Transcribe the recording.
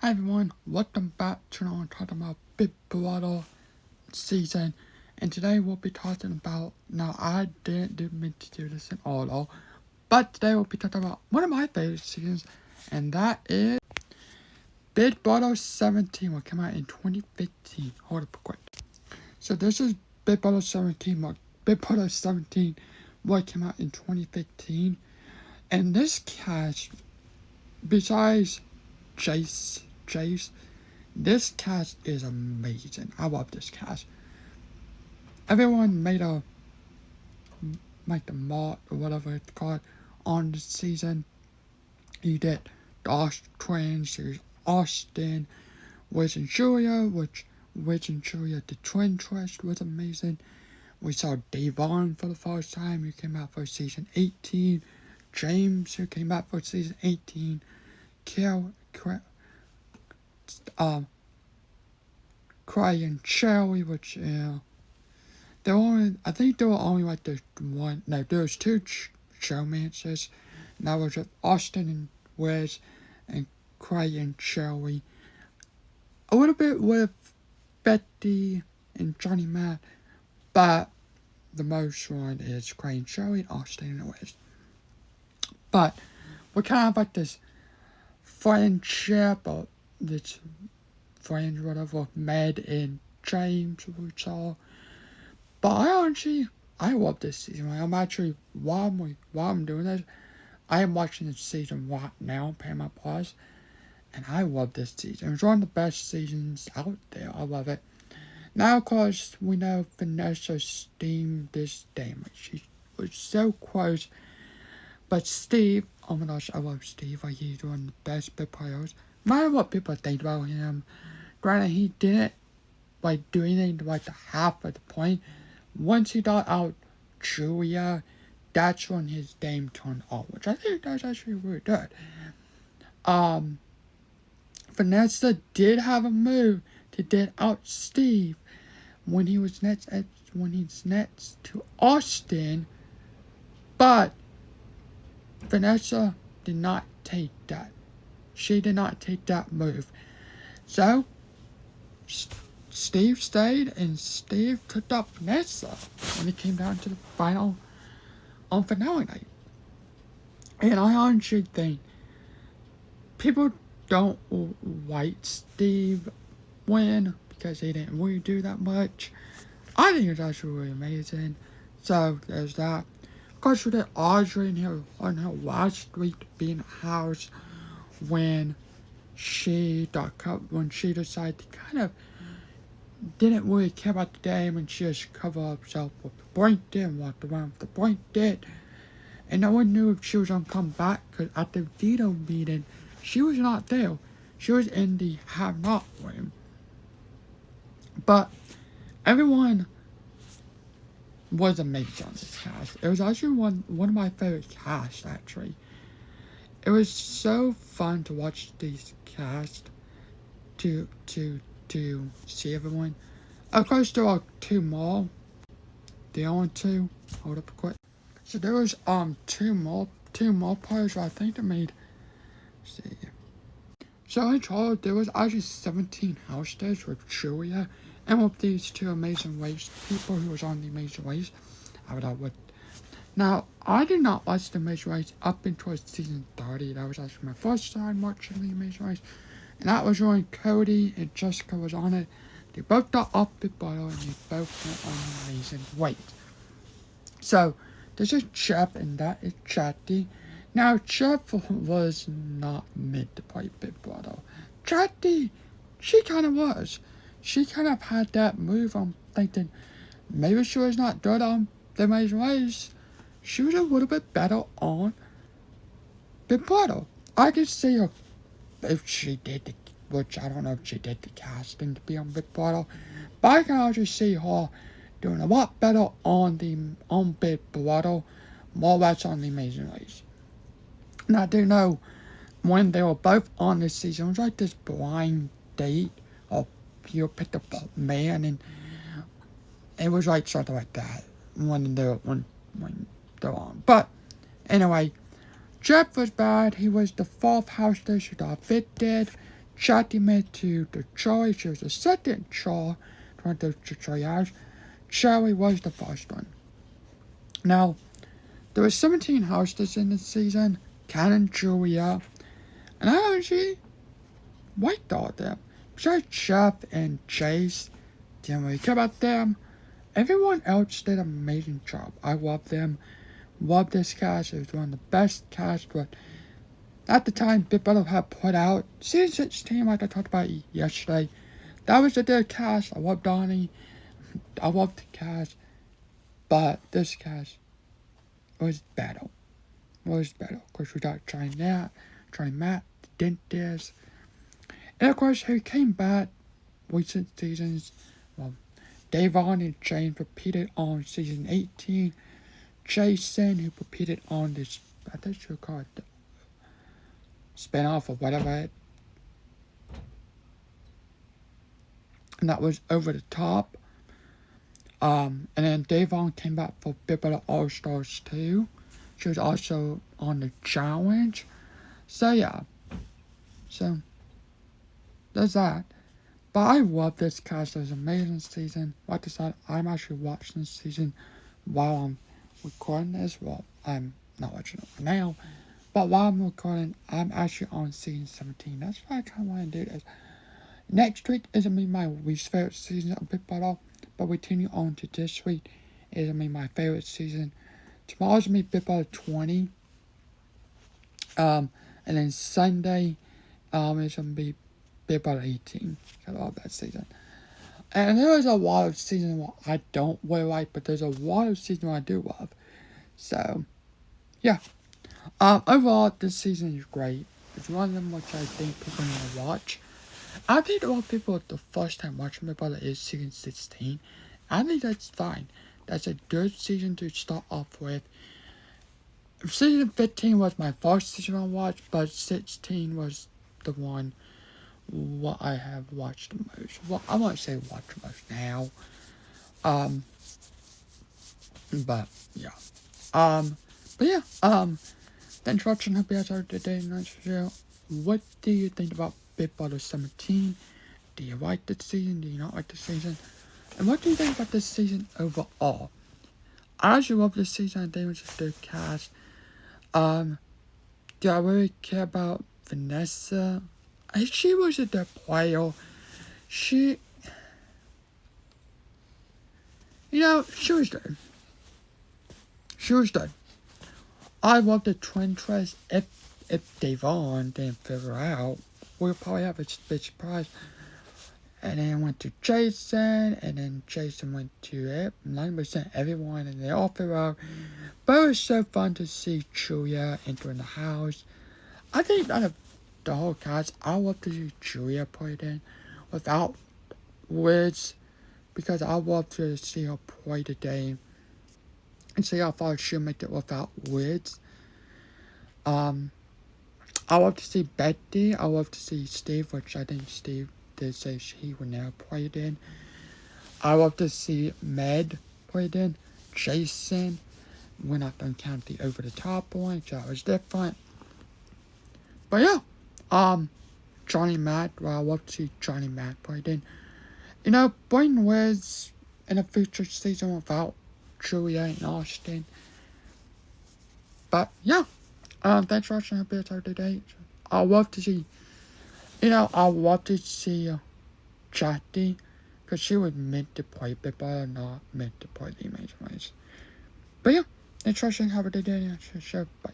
Hi everyone, welcome back to another talking about Big Brother season. And today we'll be talking about, now I didn't mean to do this at all, but today we'll be talking about one of my favorite seasons, and that is Big Brother 17, which came out in 2015. Hold up quick. So this is Big Brother 17, Big Brother 17, what came out in 2015. And this cast, besides Jace, this cast is amazing. I love this cast. Everyone made a the mod or whatever it's called on the season. You did the Austin twins, there's Austin, Wiz and Julia, which Wiz and Julia the twin twist was amazing. We saw Devon for the first time, who came out for season 18. James, who came out for season 18. Cry and Cherry, which I think there were only like the one. No, there was two showmances. And that was with Austin and Wiz, and Cray and Cherry. A little bit with Betty and Johnny Matt, but the most one is Cray and Cherry, and Austin and Wiz. But we kind of like this friendship, or this friends, whatever, Med and James, we saw. But I love this season. I'm actually, while I'm doing this, I am watching this season right now on Paramount Plus, and I love this season. It's one of the best seasons out there. I love it. Now, of course, we know Vanessa steamed this damage. She was so close. But Steve, oh my gosh, I love Steve. He's one of the best big players. No matter what people think about him, granted, he didn't do anything to the half of the point. Once he got out Julia, that's when his game turned on, which I think that's actually really good. Vanessa did have a move to get out Steve when he's next to Austin, but Vanessa did not take that. She did not take that move. So Steve stayed, and Steve took up Vanessa when it came down to the final on finale night. And I honestly think people don't like Steve win because he didn't really do that much. I think it's actually really amazing. So there's that. Of course, we did Audrey on her last week being in the house when she decided to kind of didn't really care about the game, and she just covered herself with the blanket and walked around with the blanket. And no one knew if she was going to come back, because at the veto meeting, she was not there. She was in the have not room. But everyone was amazing on this cast. It was actually one of my favorite casts, actually. It was so fun to watch these casts, to see everyone. Of course, there are two more. The only two. Hold up quick. So there was two more players. I think they made. Let's see. So in total, there was actually 17 house days with Julia, and with these two Amazing Race people who was on the Amazing Race. Now, I did not watch the Amazing Race up until season 30. That was actually my first time watching the Amazing Race. And that was when Cody and Jessica was on it. They both got up Big Brother, and they both went on the Amazing Race. So, this is Jeff, and that is Chatty. Now, Jeff was not meant to play Big Brother. Chatty, she kind of was. She kind of had that move. I'm thinking maybe she was not good on the Amazing Race. She was a little bit better on Big Brother. I could see her if she did which I don't know if she did the casting to be on Big Brother, but I can actually see her doing a lot better on Big Brother, more or less on the Amazing Race. Now, I do know when they were both on this season, it was like this blind date, or you picked a man, and it was like something like that when they're on. But anyway, Jeff was bad. He was the fourth house that got evicted. Chatty made to the Troy. She was the second Troy. Trying to Troy out. Cherry was the first one. Now, there were 17 hostess in the season. Kat and Julia. And I actually liked all of them. Besides Jeff and Chase, didn't really care about them. Everyone else did an amazing job. I love them. Love this cast. It was one of the best casts. But at the time, Big Brother had put out season 16, like I talked about yesterday. That was a good cast. I love Donnie. I love the cast. But this cast was better. Of course, we got Johnny Matt, the dentist. And of course, he came back recent seasons. Well, Davon and James repeated on season 18. Jason, who repeated on this, I think you call it the spinoff or whatever. And that was Over the Top. And then Davon came back for Big Brother All Stars 2. She was also on the challenge. So yeah. So there's that. But I love this cast. It was an amazing season. Like I said, I'm actually watching this season while I'm recording this. Well, I'm not watching it now. But while I'm recording, I'm actually on season 17. That's why I kind of want to do this. Next week is going to be my least favorite season of Big Brother. But we continue on to this week. It's going to be my favorite season. Tomorrow's going to be Big Brother 20. And then Sunday, it's going to be Big Brother 18. I love that season. And there's a lot of seasons I don't really like, but there's a lot of seasons I do love. So, yeah. Overall, this season is great. It's one of them which I think people need to watch. I think a lot of people, the first time watching Big Brother is season 16. I think that's fine. That's a good season to start off with. Season 15 was my first season I watched, but 16 was the one what I have watched the most. Well, I won't say watch the most now. But yeah. But yeah. Thanks for watching. Hope you guys enjoyed today's nice video. What do you think about Big Brother 17? Do you like this season? Do you not like this season? And what do you think about this season overall? I actually love this season. I think it was just a good cast. Do I really care about Vanessa? She was a good player. She was good. She was good. I love the twin twist. If Davon didn't figure out, we'll probably have a big surprise. And then went to Jason, and then Jason went to 90% everyone, and they all figured out. But it was so fun to see Julia entering the house. I think out of the whole cast, I love to see Julia played in without words, because I love to see her play the game and see how far she'll make it without words. I love to see Betty. I love to see Steve, which I think Steve did say he would never play it in. I love to see Med play it in. Jason. We're not going to count the over the top one, so that was different. But yeah, Johnny Matt. Well, I love to see Johnny Matt play it in. Blaine was in a future season without Julia and Austin. But yeah, thanks for watching. Hope you guys have a good day. I love to see, Chatty, because she was meant to play Big Brother, not meant to play The Amazing Race. But yeah, thanks for watching. Have a good day. Bye.